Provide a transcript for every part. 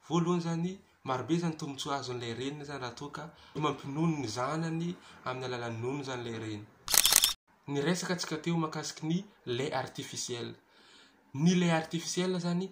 Voalohany zany marobe zany tombontsoa azon'ilay reniny zany raha toa ka mampinono ny zanany amin'ny alalan'ny nono zany ilay reny. Ny resaka antsika teo mahakasiky ny lait artificiel. Ny lait artificiel zany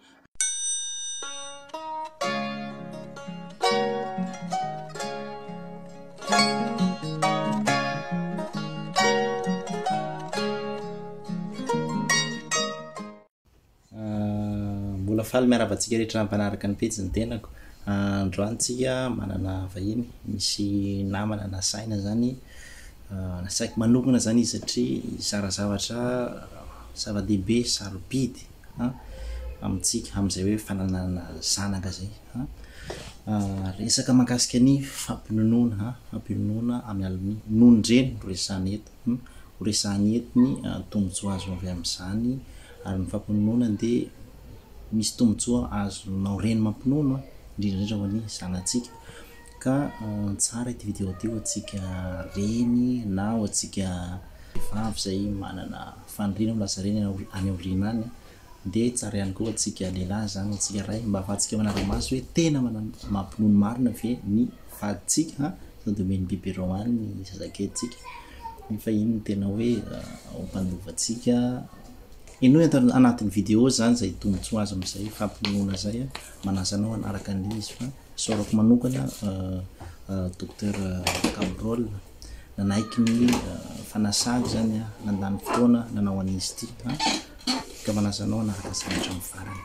mbola faly miaravantsika rehetra mpanaraka ny pejy ny tenako. Androantsika manana vahiny misy namana nasaina zany nasaiko manokana zany izy satria sara zavatra zava-dehibe sarobidy amintsika amin'izay hoe fananana zanaka zay. Resaka mahakasika ny fampinonoana amin'ny amin'ny Nonon-dreny resahana eto. Resahana eto ny tombontsoa azo avy amin'izany ary ny fampinonoana dia misy tombontsoa azonao reny mampinono indrindra ho an'ny zanantsika. Ka tsara ity vidéo ity ho antsika reny na ho antsika vavy zay manana faniriana milaza reny any aoriana any, dia tsara ihany koa antsika lehilahy zany antsika ray mba ahafahantsika manara-maso hoe tena mampinono marina ve ny vadintsika sao de omeny biberon any ny zazakelitsika. Nefa iny no tena hoe mampandovantsika ino anatin'ny vidéo zany zay tombontsoa azo amin'izay fampinonoana zay manasa anao anaraka an'izy fa saorako manokana Dr Cabrol nanaiky ny fanasako zany nandany fotoana nanao an'izy ity ka manasa anao anaraka zavatra amin'ny farany.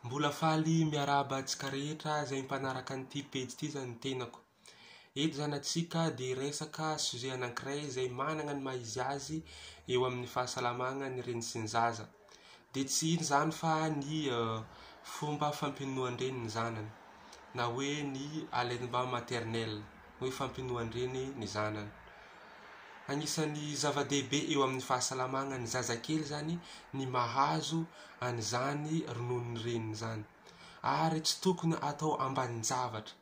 Mbola faly miarahaba antsika rehetra zay mpanaraka an'ity pejy ity zany tenako. Eto zany atsika dia resaka sujet anankiray izay manana ny maha-izy azy eo amin'ny fahasalamagna ny reny sy ny zaza. Dia tsy ino zany fa ny fomba fampinonoan-dreny ny zanany na hoe ny allaitement maternel, hoe fampinonoan-dreny ny zanany. Anisan'ny zava-dehibe eo amin'ny fahasalamagna ny zazakely zany ny mahazo an'izany rononony reniny zany, ary tsy tokony atao ambanin-javatra.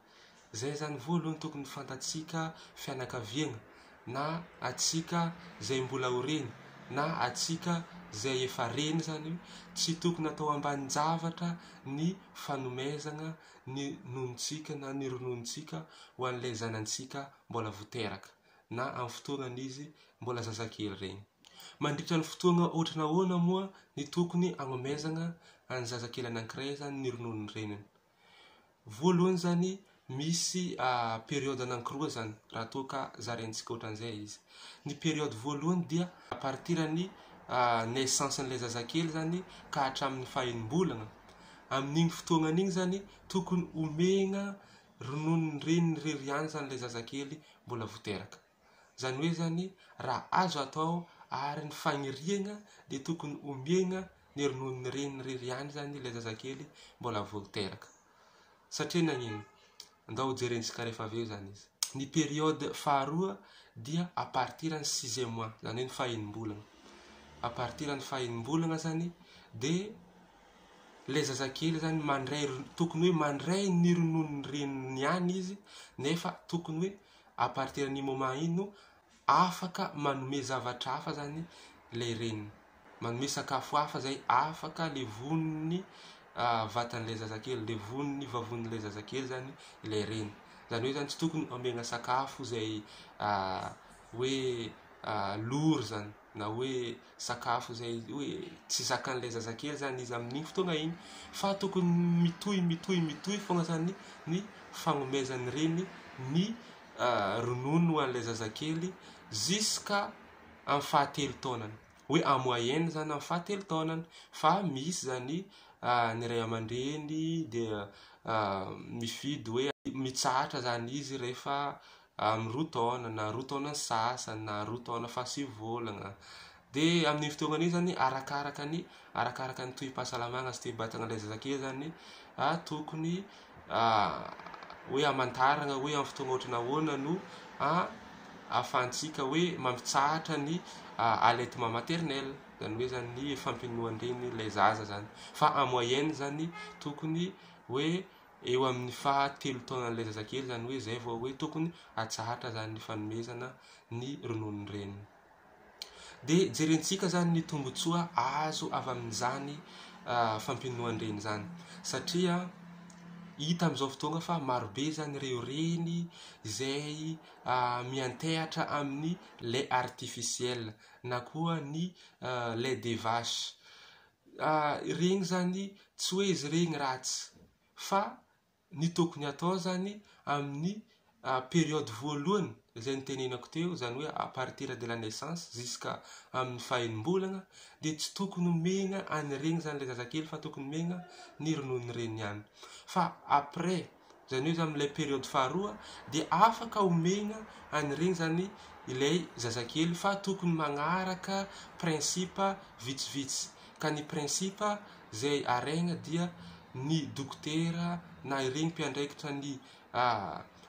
Zay zany voalohany tokony fantatsika fianakaviana na atsika zay mbola ho reny na atsika zay efa reny zany, tsy tokony atao ambanin-javatra ny fanomezana ny nonontsika na ny rononontsika ho an'ilay zanantsika mbola voteraka na amin'ny fotoanan'izy mbola zazakely reny. Mandritra ny fotoana ohatra nahoana moa ny tokony anomezana any zazakely anankiray zany ny rononony reniny. Voalohany zany misy période anankiroa zany raha toa ka zarentsika ohatran'izay izy. Ny période voalohany dia à partir ny naissance n'ilay zazakely zany ka hatramin'ny fahenim-bolana. Amin'igny fotoanan'igny zany tokony omena rononony reniny rery ihany zany ilay zazakely mbola voteraka. Zany hoe zany raha azo atao ary ny fagniriana dia tokony omena ny rononony reniny rery ihany zany ilay zazakely mbola voteraka. Satria nagnino? Ndao jerentsika rehefa aveo zany izy. Ny période faharoa dia à partir ny 6e mois, zany hoe ny fahenim-bolana. À partir ny fahenim-bolana zany dia ilay zazakely zany mandray tokony hoe mandray ny rononony reniny ihany izy, nefa tokony hoe à partir ny moment ino afaka manome zavatra hafa zany ilay reniny, manome sakafo hafa zay afaka levoniny vatan'ilay zazakely, levoniny vavon'ilay zazakely zany ilay reny. Zany hoe zany tsy tokony omena sakafo zay hoe lory zany na hoe sakafo zay hoe tsy zakan'ilay zazakely zany izy amin'igny fotoana igny, fa tokony mitohy fogna zany ny fagnomezany reny ny ronono ho an'ilay zazakely jusqu'à amin'ny fahatelo taonany, hoe en moyenne zany amin'ny fahatelo taonany. Fa misy zany ny ray aman-dreny dia mifidy hoe mitsahatra zany izy rehefa amin'ny 2 taona na 2 taona sasany na 2 taona faha 9 volana. Dia amin'ny fotoanan'igny zany arakaraka ny tohim-pahasalamagna sy toe-batagna ilay zazakely zany tokony hoe amantarana hoe amin'ny fotoana ohatra nahoana no ahafahantsika hoe mampitsahatra ny allaitement maternel, zany hoe zany ny fampinonoan-dreny ilay zaza zany. Fa en moyenne zany tokony hoe eo amin'ny fahatelo taonan'ilay zazakely zany hoe zay vao hoe tokony atsahatra zany ny fanomezana ny rononony reniny. Dia jerentsika zany ny tombontsoa azo avy amin'izany fampinonoan-dreny zany satria hita amin'izao fotoagna fa marobe zany ireo reny izay miantehatra amin'ny lait artificiel na koa ny lait de vache. Regny zany tsy hoe izy regny ratsy fa ny tokony atao zany amin'ny période voalohany izay nitenenako teo, zany hoe à partir de la naissance jusqu'à amin'ny fahenim-bolana dia tsy tokony omena aniregny zany le zazakely fa tokony omena ny rononon-dreny ihany. Fa après zany hoe amin'ilay période faharoa dia afaka omena aniregny zany ilay zazakely fa tokony magnaraka principe vitsivitsy. Ka ny principe zay araigna dia ny dokotera na ireny mpiandraikitra ny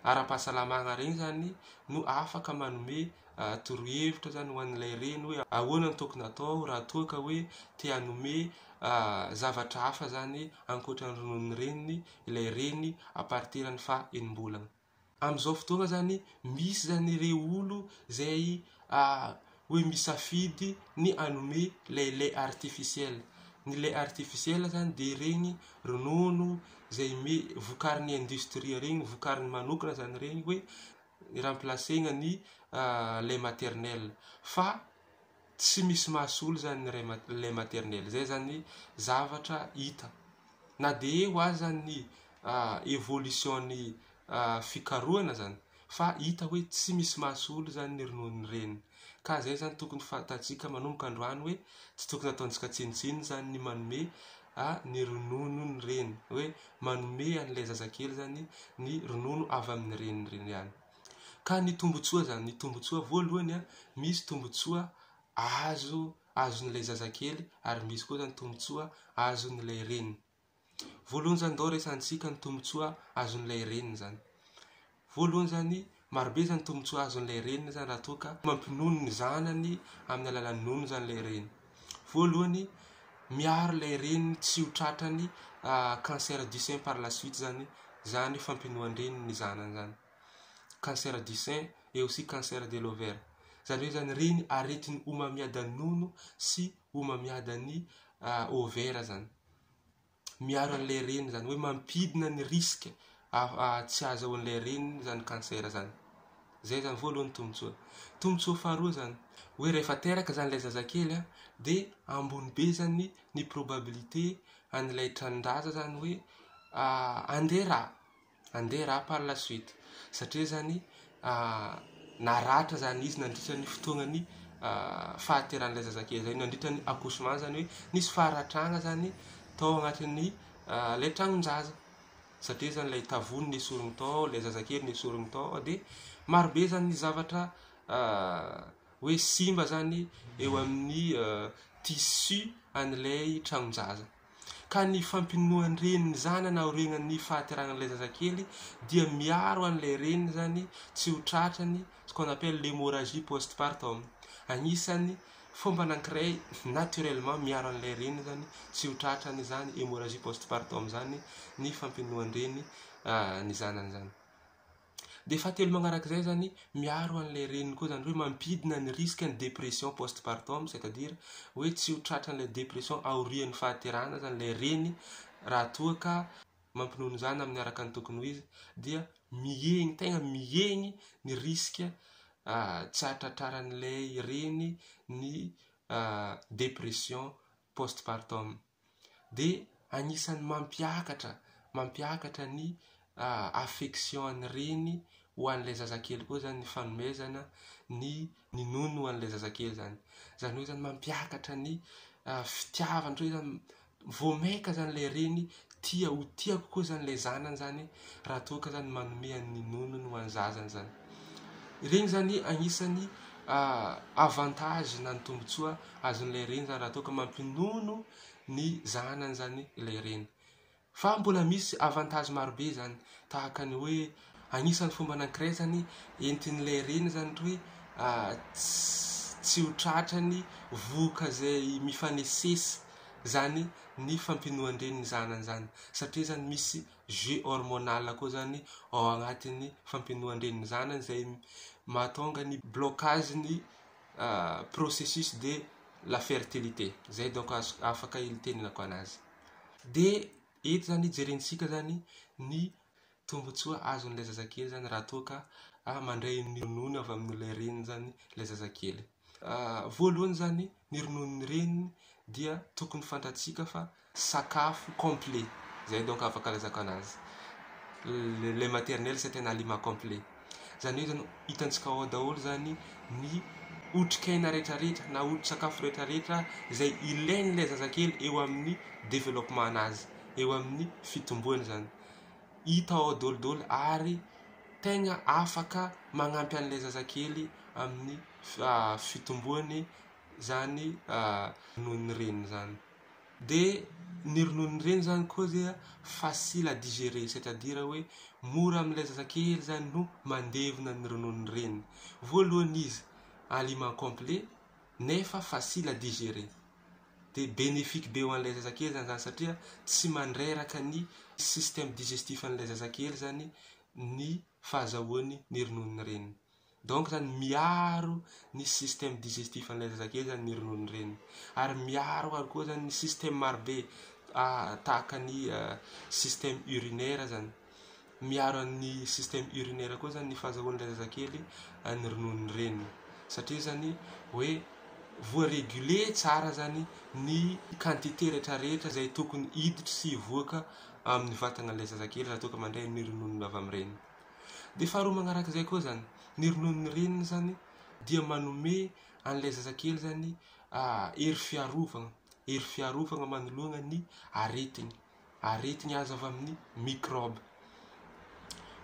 ara-pahasalamagna regny zany no afaka manome torohevitra zany ho an'ilay reny hoe ahoana ny tokony atao raha toa ka hoe te hanome zavatra hafa zany ankoatran'ny rononon-dreniny ilay reny à partir ny fahenim-bolana. Amin'izao fotoagna zany misy zany ireo olo zay hoe misafidy ny hanome lait artificiel. Ny lait artificiel zany dia regny ronono zay vokarin'ny industrie regny, vokarin'ny manokana zany regny hoe remplacena ny lait maternel. Fa tsy misy mahasolo zany lait maternel. Zay zany zavatra hita. Na dia eo aza ny évolution-ny fikarohana zany fa hita hoe tsy misy mahasolo zany ny rononon-dreny. Ka zay zany tokony fantatsika manomboka androany hoe tsy tokony ataontsika tsinitsiny zany ny manome ny rononon-dreny, hoe manome an'ilay zazakely zany ny ronono avy amin'ny renin-dreny ihany. Ka ny tombontsoa zany, ny tombontsoa voalohany misy tombontsoa azon'ilay zazakely ary misy koa zany tombontsoa azon'ilay reny. Voalohany zany dao resantsika ny tombontsoa azon'ilay reny zany. Voalohany zany marobe zany tombontsoa azon'ilay reny zany raha toa ka mampinono ny zanany amin'ny alalan'ny nono zany ilay reny. Voalohany miaro ilay reny tsy ho tratrany cancer du sein par la suite zany fampinonoan-dreny ny zanany zany. Cancer du sein et aussi cancer de l'ovaire. Zany hoe zany reny aretiny homamiadan'ny nono sy homamiadan'ny ovaire zany. Miaro an'ilay reny zany hoe mampidina ny risque tsy azahoan'ilay reny zany cancer zany. Zay zany voalohany tombontsoa. Tombontsoa faharoa zany hoe rehefa teraka zany ilay zazakely dia ambony be zany ny probabilité an'ilay tranon-draza zany hoe andera par la suite satria zany naratra zany izy nandritra ny fotoagnany fahateran'ilay zazakely zany, nandritra ny accouchement zany hoe nisy faharatrana zany tao agnatin'ny ilay tranon-draza satria zany ilay tavony ny esoriny tao, ilay zazakely ny esoriny tao dia marobe zany ny zavatra hoe simba zany eo amin'ny tissu an'ilay tranon-draza. Ka ny fampinonoan-dreny ny zanany aoregnan'ny fahateran'ilay zazakely dia miaro an'ilay reny zany tsy ho tratrany ce qu'on appelle l'hémorragie postpartum. Agnisan'ny fomba anankiray naturellement miaro an'ilay reny zany tsy ho tratrany zany hémorragie postpartum zany ny fampinonoan-dreny ny zanany zany. Dia fahatelo magnarak'izay zany miaro an'ilay reny koa zany hoe mampidina ny risque ny dépression postpartum, c'est-à-dire hoe tsy ho tratran'ilay dépression aorian'ny fahaterana zany ilay reny raha toa ka mampinono zany amin'ny araka ny tokony ho izy dia mihegny, tegna mihegny ny risque tsy hahatratraran'ilay reny ny dépression postpartum. Dia anisan'ny mampiakatra ny affection an'ny reny ho an'ilay zazakely koa zany ny fanomezana ny nono ho an'ilay zazakely zany. Zany hoe zany mampiakatra ny fitiavana hoe zany voamaika zany ilay reny tia ho tiako koa zany ilay zanany zany raha toa ka zany manome an'ny nonony ho an'ny zazany zany. Ireny zany agnisan'ny avantage na ny tombontsoa azon'ilay reny zany raha toa ka mampinono ny zanany zany ilay reny. Fa mbola misy avantage marobe zany tahaka ny hoe agnisan'ny fomba anankiray zany entin'ilay reny zany hoe tsy ho tratrany voka zay mifanesesy zany ny fampinonoan-dreny ny zanany zany satria zany misy jeu hormonal koa zany ao agnatin'ny fampinonoan-dreny ny zanany zay mahatonga ny blocage ny processus de la fertilité. Zay donc afaka ilitenenako anazy. De eto zany jerentsika zany ny tombontsoa azon'ilay zazakely zany raha toa ka mandray ny ronono avy amin'ilay reniny zany ilay zazakely. Voalohany zany ny rononon'ny reniny dia tokony fantatsika fa sakafo complet. Zay donc afaka lazako anazy. Le maternel c'est un aliment complet. Zany hoe zany hitantsika ao daholo zany ny otrikaina rehetrarehetra na sakafo rehetrarehetra izay ilain'ilay zazakely eo amin'ny développement anazy, eo amin'ny fitomboany zany. Hita ao daolodolo ary tegna afaka magnampy an'ilay zazakely amin'ny fitomboany zany rononon-dreny zany. De ny rononon-dreny zany koa dia facile à digérer, c'est-à-dire hoe mora amin'ilay zazakely zany no mandevona ny rononon-dreny. Voalohany izy aliment complet nefa facile à digérer. De bénéfique be eo an'ilay zazakely zany satria tsy mandreraka ny système digestif an'ilay zazakely zany ny fahazahoany ny rononon-dreny. Donc zany miaro ny système digestif an'ilay zazakely zany ny rononon-dreny. Ary miaro ary koa zany ny système marobe tahaka ny système urinaire zany. Miaro ny système urinaire koa zany ny fahazahoan'ilay zazakely ny rononon-dreny. Satria zany hoe voaréguler tsara zany ny quantité rehetrarehetra izay tokony hiditra sy hivoaka amin'ny vatan'ilay zazakely raha toa ka mandray ny ronono avy amin'ireny. De faharoa magnarak'izay koa zany ny rononon-dreny zany dia manome an'ilay zazakely zany hery fiarovana manoloana ny aretigny azo avy amin'ny microbe.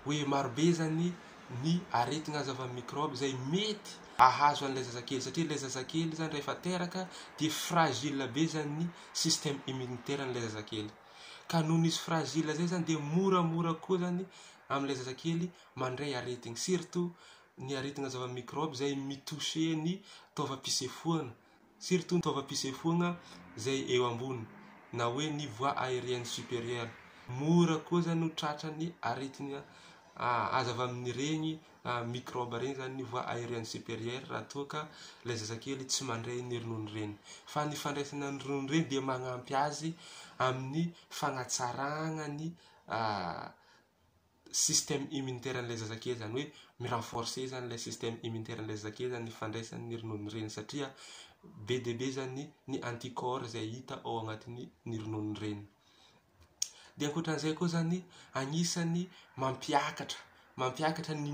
Hoe marobe zany ny aretigny azo avy amin'ny microbe izay mety ahazo an'ilay zazakely satria ilay zazakely zany rehefa teraka dia fragile be zany ny système immunitaire an'ilay zazakely. Ka noho izy fragile zay zany dia moramora koa zany amin'ilay zazakely mandray aretigny, surtout ny aretigny azo avy amin'ny microbe izay mitouché ny taovam-pisefoana, surtout ny taovam-pisefoana izay eo ambony na hoe ny voie aérienne supérieure. Mora koa zany ho tratran'ny aretigny azo avy amin'ny regny microbe regny zany ny voie aérienne supérieure raha toa ka ilay zazakely tsy mandray ny rononon-dreny. Fa ny fandraisana ny rononon-dreny dia magnampy azy amin'ny fagnatsarana ny système immunitaire an'ilay zazakely zany hoe mirenforcer zany ilay système immunitaire an'ilay zazakely zany ny fandraisany ny rononon-dreny satria be dia be zany ny anticorps izay hita ao agnatin'ny rononon-dreny. De ankoatran'izay koa zany agnisany mampiakatra ny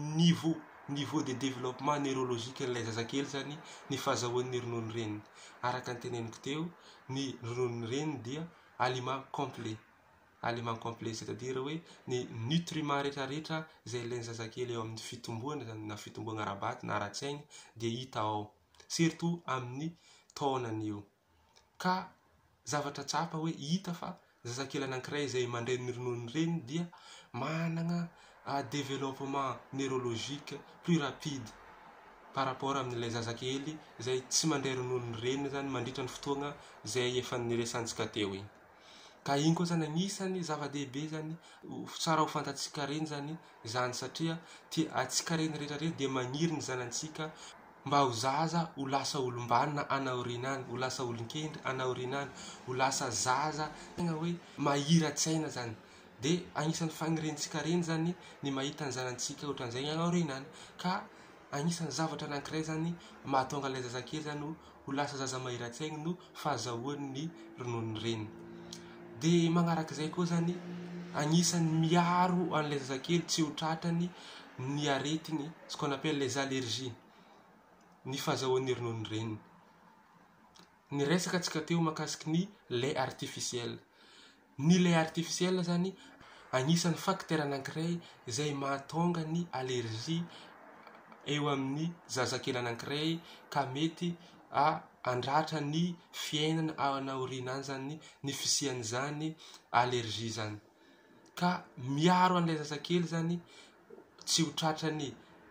niveau de développement neurologique an'ilay zazakely zany ny fahazahoan'ny rononon-dreny. Araka ny teneniko teo, ny rononon-dreny dia aliment complet, c'est-à-dire hoe ny nutriments rehetrarehetra izay ilain'ny zazakely eo amin'ny fitomboana zany na fitomboana ara-baty na ara-tsaina dia hita ao, surtout amin'ny taonany io. Ka zavatra tsapa hoe hita fa zazakely anankiray izay mandray ny rononon-dreny dia manana développement neurologique plus rapide par rapport amin'ilay zazakely izay tsy mandray rononon-dreny zany mandritra ny fotoana izay efa niresantsika teo igny. Ka igny koa zany agnisany zava-dehibe zany tsara ho fantatsika reny zany zany satria atsika reny rehetrarehetra dia magniry ny zanantsika mba ho zaza ho lasa olombanina anaorinany, ho lasa olon-kendry anaorinany, ho lasa zaza tegna hoe mahira-tsaina zany. De agnisan'ny fagnirentsika reny zany ny mahita ny zanantsika ohatran'izay anaorinany. Ka agnisan'ny zavatra anankiray zany mahatonga ilay zazakely zany ho lasa zaza mahira-tsaina no fahazahoany ny rononon-dreny. De magnarak'izay koa zany agnisan'ny miaro an'ilay zazakely tsy ho tratrany ny aretigny, ce qu'on appelle les allergies, ny fahazahoan'ny rononon-dreny. Ny resaka antsika teo makasiky ny lait artificiel. Ny lait artificiel zany agnisan'ny facteur anankiray izay mahatonga ny allergie eo amin'ny zazakely anankiray ka mety andratra ny fiainana anaorinany zany ny fisian'izany allergie zany. Ka miaro an'ilay zazakely zany tsy ho tratrany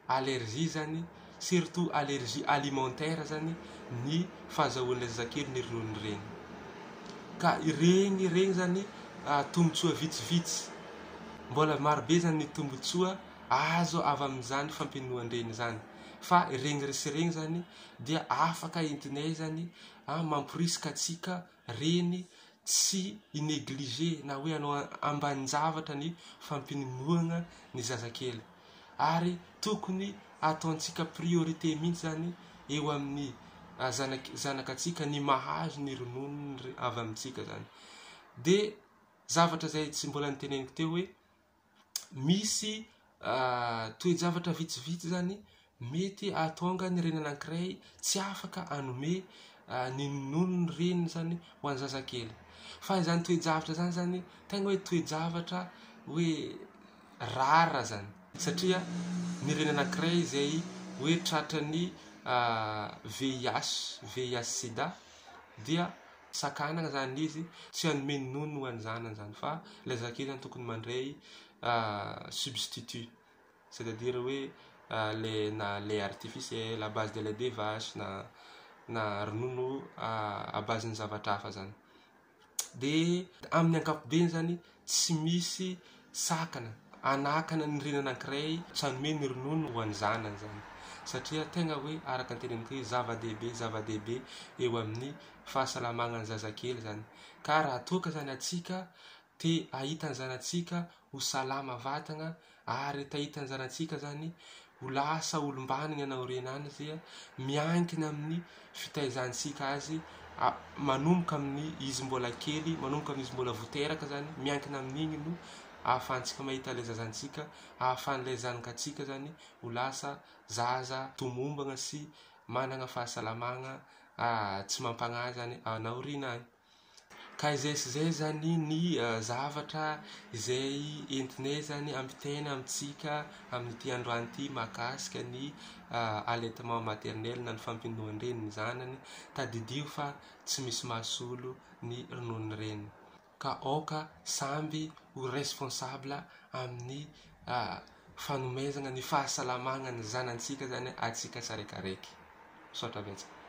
allergie zany, surtout allergie alimentaire zany ny fahazahoan'ilay zazakely ny rononon-dreny. Ka regny zany tombontsoa vitsivitsy, mbola marobe zany ny tombontsoa azo avy amin'izany fampinonoan-dreny zany. fa regny resy zany dia afaka entinay zany mampirisika atsika reny tsy inégligé na hoe anao ambanin-javatra ny fampinonoana ny zazakely, ary tokony ataontsika priorité mihitsy zany eo amin'ny zanakatsika ny mahazo ny ronono avy amintsika zany. De zavatra zay tsy mbola niteneniko teo hoe misy toe-javatra vitsivitsy zany mety ahatonga ny reny anankiray tsy afaka anome ny nonon-dreny zany ho an'ny zazakely. Fa izany toe-javatra zany tegna hoe toe-javatra hoe rara zany, satria ny reny anankiray izay hoe tratran'ny VIH sida dia sakanana zany izy tsy hanome nono ho an'ny zanany zany, fa ilay zazakely zany tokony mandray substitut, c'est-à-dire hoe lait artificiel à base de lait de vache na ronono à base ny zavatra hafa zany. De amin'ny ankapobeny zany tsy misy sakana anakana ny reny anankiray tsy hanome ny ronono ho an'ny zanany zany, satria tegna hoe araka anteneniko hoe zava-dehibe eo amin'ny fahasalamagna ny zazakely zany. Ka raha toka zany atsika te ahita ny zanantsika ho salama vatagna ary te ahita ny zanantsika zany ho lasa olombaniny anao renany dia miankina amin'ny fitaizantsika azy manomboka amin'ny izy mbola kely, manomboka amin'ny izy mbola voteraka zany, miankina amin'igny no ahafahantsika mahita le zazantsika, ahafahan'ilay zanakatsika zany ho lasa zaza tomombagna sy manana fahasalamagna tsy mampagnahy zany anao Reny. Ka izay sy zay zany ny zavatra izay entinay zany ampitaina amintsika amin'ity androany ity mahakasika ny allaitement maternel na ny fampinonoan-dreny ny zanany, tadidio fa tsy misy mahasolo ny rononon-dreny. Ka aoka samby ho responsable amin'ny fanomezana ny fahasalamagna ny zanantsika zany atsika tsaraikaraiky. Misaotra betsaka.